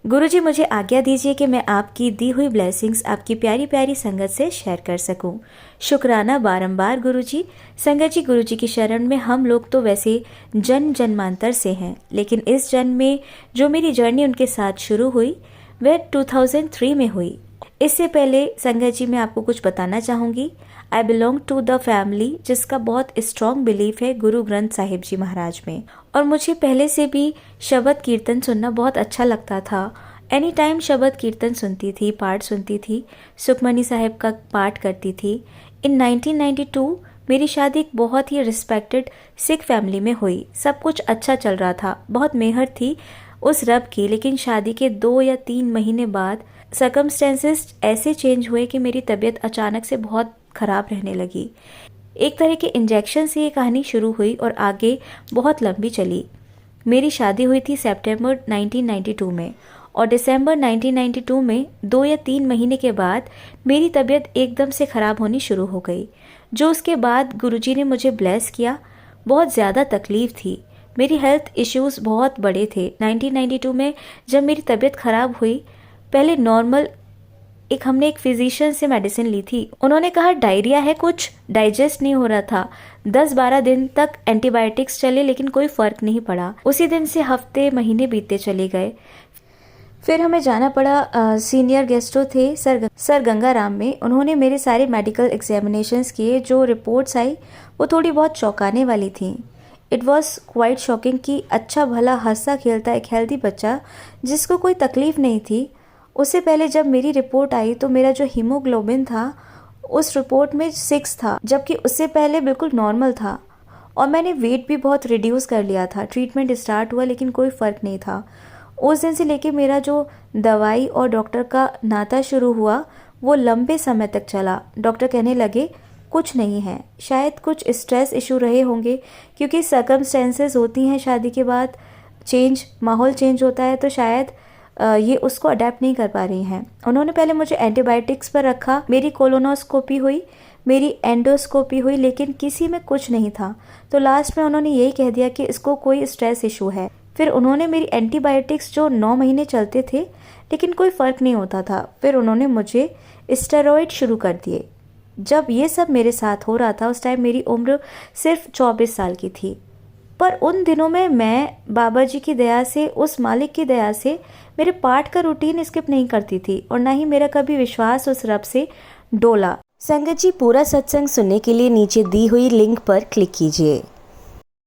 गुरुजी मुझे आज्ञा दीजिए कि मैं आपकी दी हुई ब्लेसिंग्स आपकी प्यारी प्यारी संगत से शेयर कर सकूं। शुक्राना बारंबार गुरुजी। संगत जी, गुरुजी की शरण में हम लोग तो वैसे जन्मांतर से हैं, लेकिन इस जन्म में जो मेरी जर्नी उनके साथ शुरू हुई वह 2003 में हुई। इससे पहले संगत जी मैं आपको कुछ बताना चाहूँगी। I belong to the family जिसका बहुत स्ट्रॉन्ग बिलीफ है गुरु ग्रंथ साहिब जी महाराज में, और मुझे पहले से भी शब्द कीर्तन सुनना बहुत अच्छा लगता था। एनी टाइम शब्द कीर्तन सुनती थी, पाठ सुनती थी, सुखमनी साहिब का पाठ करती थी। इन 1992 मेरी शादी एक बहुत ही रिस्पेक्टेड सिख फैमिली में हुई। सब कुछ अच्छा चल रहा था, बहुत मेहर थी उस रब की। लेकिन शादी के 2 या 3 महीने बाद सर्कमस्टेंसेस ऐसे चेंज हुए कि मेरी तबीयत अचानक से बहुत ख़राब रहने लगी। एक तरह के इंजेक्शन से ये कहानी शुरू हुई और आगे बहुत लंबी चली। मेरी शादी हुई थी सितंबर 1992 में, और दिसंबर 1992 में 2 या 3 महीने के बाद मेरी तबीयत एकदम से ख़राब होनी शुरू हो गई। जो उसके बाद गुरुजी ने मुझे ब्लेस किया। बहुत ज़्यादा तकलीफ़ थी, मेरी हेल्थ इश्यूज़ बहुत बड़े थे। 1992 में जब मेरी तबीयत ख़राब हुई, पहले नॉर्मल हमने एक फिजिशियन से मेडिसिन ली थी। उन्होंने कहा डायरिया है, कुछ डाइजेस्ट नहीं हो रहा था। 10-12 दिन तक एंटीबायोटिक्स चले लेकिन कोई फ़र्क नहीं पड़ा। उसी दिन से हफ्ते महीने बीतते चले गए। फिर हमें जाना पड़ा सीनियर गेस्टो थे सर गंगाराम में। उन्होंने मेरे सारे मेडिकल एग्जामिनेशंस किए। जो रिपोर्ट्स आई वो थोड़ी बहुत चौंकाने वाली थी। इट वॉज क्वाइट शॉकिंग कि अच्छा भला हंसता खेलता एक हेल्दी बच्चा जिसको कोई तकलीफ़ नहीं थी, उससे पहले जब मेरी रिपोर्ट आई तो मेरा जो हीमोग्लोबिन था उस रिपोर्ट में 6 था, जबकि उससे पहले बिल्कुल नॉर्मल था। और मैंने वेट भी बहुत रिड्यूस कर लिया था। ट्रीटमेंट स्टार्ट हुआ लेकिन कोई फ़र्क नहीं था। उस दिन से लेके मेरा जो दवाई और डॉक्टर का नाता शुरू हुआ वो लंबे समय तक चला। डॉक्टर कहने लगे कुछ नहीं है, शायद कुछ स्ट्रेस इशू रहे होंगे, क्योंकि सर्कमस्टेंसेस होती हैं शादी के बाद, माहौल चेंज होता है, तो शायद ये उसको अडेप्ट नहीं कर पा रही हैं। उन्होंने पहले मुझे एंटीबायोटिक्स पर रखा, मेरी कोलोनोस्कोपी हुई, मेरी एंडोस्कोपी हुई, लेकिन किसी में कुछ नहीं था। तो लास्ट में उन्होंने यही कह दिया कि इसको कोई स्ट्रेस इशू है। फिर उन्होंने मेरी एंटीबायोटिक्स जो 9 महीने चलते थे लेकिन कोई फ़र्क नहीं होता था, फिर उन्होंने मुझे स्टेरॉइड शुरू कर दिए। जब ये सब मेरे साथ हो रहा था उस टाइम मेरी उम्र सिर्फ 24 साल की थी। पर उन दिनों में मैं बाबा जी की दया से, उस मालिक की दया से मेरे पाठ का रूटीन स्किप नहीं करती थी, और ना ही मेरा कभी विश्वास उस रब से डोला। संगत जी, पूरा सत्संग सुनने के लिए नीचे दी हुई लिंक पर क्लिक कीजिए।